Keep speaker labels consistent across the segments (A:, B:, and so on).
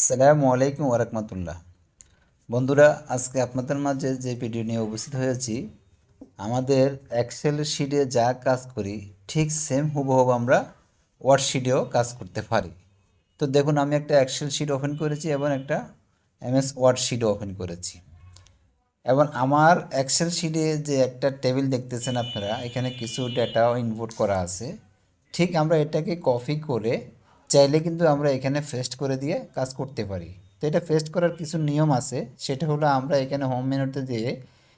A: আসসালামু আলাইকুম ওরহমতুল্লাহ। বন্ধুরা, আজকে আপনাদের মাঝে যে ভিডিও নিয়ে উপস্থিত হয়েছি, আমাদের এক্সেল শিটে যা কাজ করি ঠিক সেম হুবহু আমরা ওয়ার্কশিটেও কাজ করতে পারি। তো দেখুন, আমি একটা এক্সেল শিট ওপেন করেছি এবং একটা এম.এস ওয়ার্কশিটও ওপেন করেছি। এবং আমার এক্সেল শিটে যে একটা টেবিল দেখতেছেন আপনারা, এখানে কিছু ডেটাও ইনপুট করা আছে। ঠিক আমরা এটাকে কপি করে চাইলে কিন্তু আমরা এখানে পেস্ট করে দিয়ে কাজ করতে পারি। তো এটা পেস্ট করার কিছু নিয়ম আছে, সেটা হলো আমরা এখানে হোম মেনুতে দিয়ে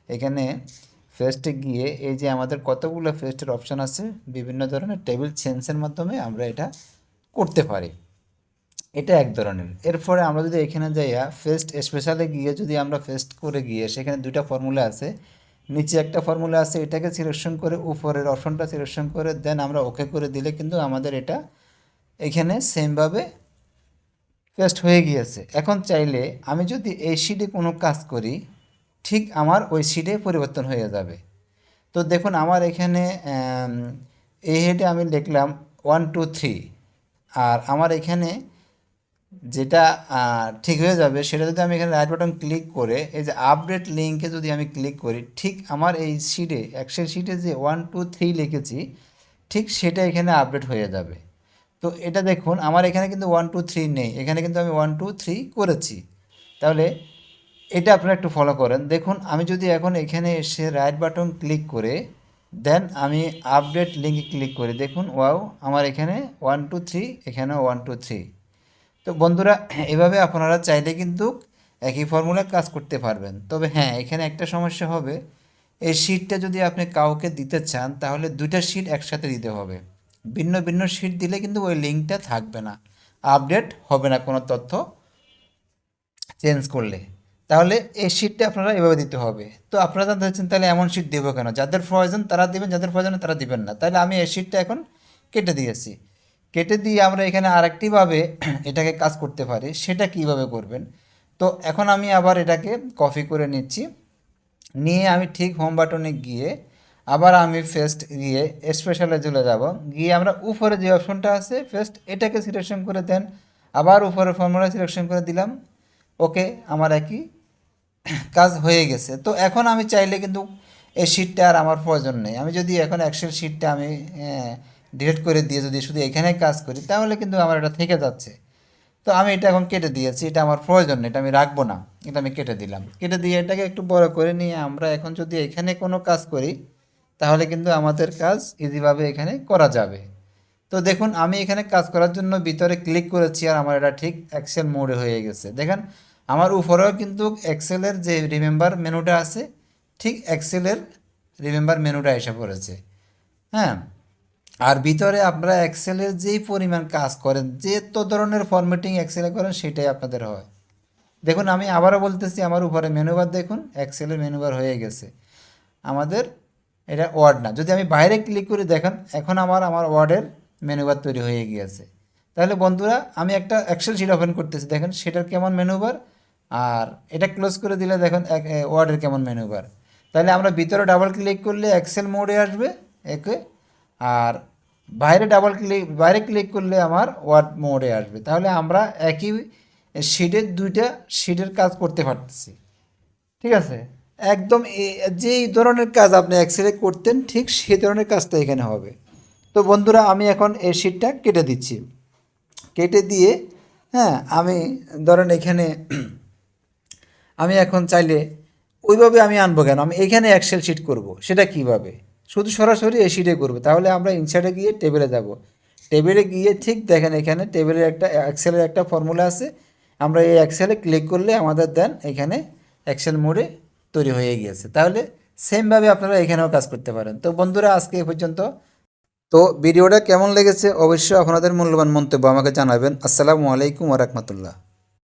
A: এখানে পেস্টে গিয়ে এই যে আমাদের কতগুলো পেস্টের অপশান আছে, বিভিন্ন ধরনের টেবিল চেঞ্জের মাধ্যমে আমরা এটা করতে পারি। এটা এক ধরনের। এরপরে আমরা যদি এখানে যাইয়া ফেস্ট স্পেশালে গিয়ে যদি আমরা ফেস্ট করে গিয়ে সেখানে দুইটা ফর্মুলা আছে, নিচে একটা ফর্মুলা আছে, এটাকে সিলেকশন করে উপরের অপশনটা সিলেকশন করে দেন আমরা ওকে করে দিলে কিন্তু আমাদের এটা এখানে সেমভাবে পেস্ট হয়ে গিয়েছে। এখন চাইলে আমি যদি এই শিটে কোনো কাজ করি, ঠিক আমার ওই শিটে পরিবর্তন হয়ে যাবে। তো দেখুন, আমার এখানে এই হেডে আমি লিখলাম 1 2 3, আর আমার এখানে যেটা ঠিক হয়ে যাবে সেটা যদি আমি এখানে রাইট বাটন ক্লিক করে এই যে আপডেট লিঙ্কে যদি আমি ক্লিক করি, ঠিক আমার এই শিটে এক্সেল শিটে যে 1 2 3 লিখেছি ঠিক সেটা এখানে আপডেট হয়ে যাবে। তো এটা দেখুন, আমার এখানে কিন্তু 1 2 3 নেই, এখানে কিন্তু আমি 1 2 3 করেছি। তাহলে এটা আপনারা একটু ফলো করেন। দেখুন, আমি যদি এখন এখানে এসে রাইট বাটন ক্লিক করে দেন আমি আপডেট লিঙ্কে ক্লিক করি, দেখুন ওয়াও, আমার এখানে 1 2 3, এখানেও 1 2 3। তো বন্ধুরা, এভাবে আপনারা চাইলে কিন্তু একই ফর্মুলায় কাজ করতে পারবেন। তবে হ্যাঁ, এখানে একটা সমস্যা হবে, এই শিটটা যদি আপনি কাউকে দিতে চান তাহলে দুইটা শিট একসাথে দিতে হবে। ভিন্ন ভিন্ন শিট দিলে কিন্তু ওই লিঙ্কটা থাকবে না, আপডেট হবে না কোনো তথ্য চেঞ্জ করলে। তাহলে এই শিটটা আপনারা এভাবে দিতে হবে। তো আপনারা জানতে চাচ্ছেন তাহলে এমন শিট দেবো কেন? যাদের প্রয়োজন তারা দিবেন, যাদের প্রয়োজন তারা দিবেন না। তাহলে আমি এই শিটটা এখন কেটে দিয়েছি। কেটে দিয়ে আমরা এখানে আরেকটিভাবে এটাকে কাজ করতে পারি। সেটা কিভাবে করবেন? তো এখন আমি আবার এটাকে কপি করে নিচ্ছি, নিয়ে আমি ঠিক হোম বাটনে গিয়ে আবার আমি ফার্স্ট গিয়ে স্পেশালে চলে যাব, গিয়ে আমরা উপরে যে অপশনটা আছে ফার্স্ট এটাকে সিলেকশন করে দেন, আবার উপরে ফর্মুলা সিলেকশন করে দিলাম, ওকে, আমার একই কাজ হয়ে গেছে। তো এখন আমি চাইলে কিন্তু এই শিটটা আর আমার প্রয়োজন নেই। আমি যদি এখন এক্সেল শিটটা আমি ডিলিট করে দিয়ে যদি শুধু এখানে কাজ করি তাহলে কিন্তু আমার এটা থেকে যাচ্ছে। তো আমি এটা এখন কেটে দিয়েছি, এটা আমার প্রয়োজন নেই, এটা আমি রাখবো না, এটা আমি কেটে দিলাম। কেটে দিয়ে এটাকে একটু বড় করে নিয়ে আমরা এখন যদি এখানে কোনো কাজ করি তাহলে কিন্তু আমাদের কাজ ইজিভাবে এখানে করা যাবে। তো দেখুন, আমি এখানে কাজ করার জন্য ভিতরে ক্লিক করেছি আর আমার এটা ঠিক এক্সেল মোডে হয়ে গেছে। দেখেন, আমার উপরেও কিন্তু এক্সেলের যে রিমেম্বার মেনুটা আছে ঠিক এক্সেলের রিমেম্বার মেনুটা এসে পড়েছে। হ্যাঁ, আর ভিতরে আপনারা এক্সেলের যেই পরিমাণ কাজ করেন, যে তো ধরনের ফরম্যাটিং এক্সেলে করেন সেটাই আপনাদের হয়। দেখুন, আমি আবারও বলতেছি, আমার উপরে মেনুবার দেখুন, এক্সেলের মেনুবার হয়ে গেছে আমাদের। এটা ওয়ার্ড না, যদি আমি বাইরে ক্লিক করি দেখেন এখন আমার ওয়ার্ডের মেনুবার তৈরি হয়ে গিয়েছে। তাহলে বন্ধুরা, আমি একটা এক্সেল শিট ওপেন করতেছি, দেখেন সেটার কেমন মেনুবার, আর এটা ক্লোজ করে দিলে দেখুন ওয়ার্ডের কেমন মেনুবার। তাহলে আমরা ভিতরে ডাবল ক্লিক করলে এক্সেল মোডে আসবে একে, আর বাইরে ক্লিক করলে আমার ওয়ার্ড মোডে আসবে। তাহলে আমরা একই শিটের দুইটা শিটের কাজ করতে পারতেছি। ঠিক আছে, একদম যেই ধরনের কাজ আপনি এক্সেলে করতেন ঠিক সেই ধরনের কাজটা এখানে হবে। তো বন্ধুরা, আমি এখন এই শিটটা কেটে দিচ্ছি। কেটে দিয়ে হ্যাঁ, আমি ধরেন এখানে আমি এখন চাইলে ওইভাবে আমি আনবো কেন, আমি এখানে এক্সেল শিট করব, সেটা কিভাবে? শুধু সরাসরি এই শিটে করবো। তাহলে আমরা ইনসার্টে গিয়ে টেবিলে যাব, টেবিলে গিয়ে ঠিক দেখেন এখানে টেবিলের একটা এক্সেলের একটা ফর্মুলা আছে, আমরা এই এক্সেলে ক্লিক করলে আমাদের দেন এখানে এক্সেল মোডে তৈরি হয়ে গিয়েছে। তাহলে সেমভাবে আপনারা এখানেও কাজ করতে পারেন। তো বন্ধুরা, আজকে এ পর্যন্ত। তো ভিডিওটা কেমন লেগেছে অবশ্যই আপনাদের মূল্যবান মন্তব্য আমাকে জানাবেন। আসসালামু আলাইকুম ওয়া রাহমাতুল্লাহ।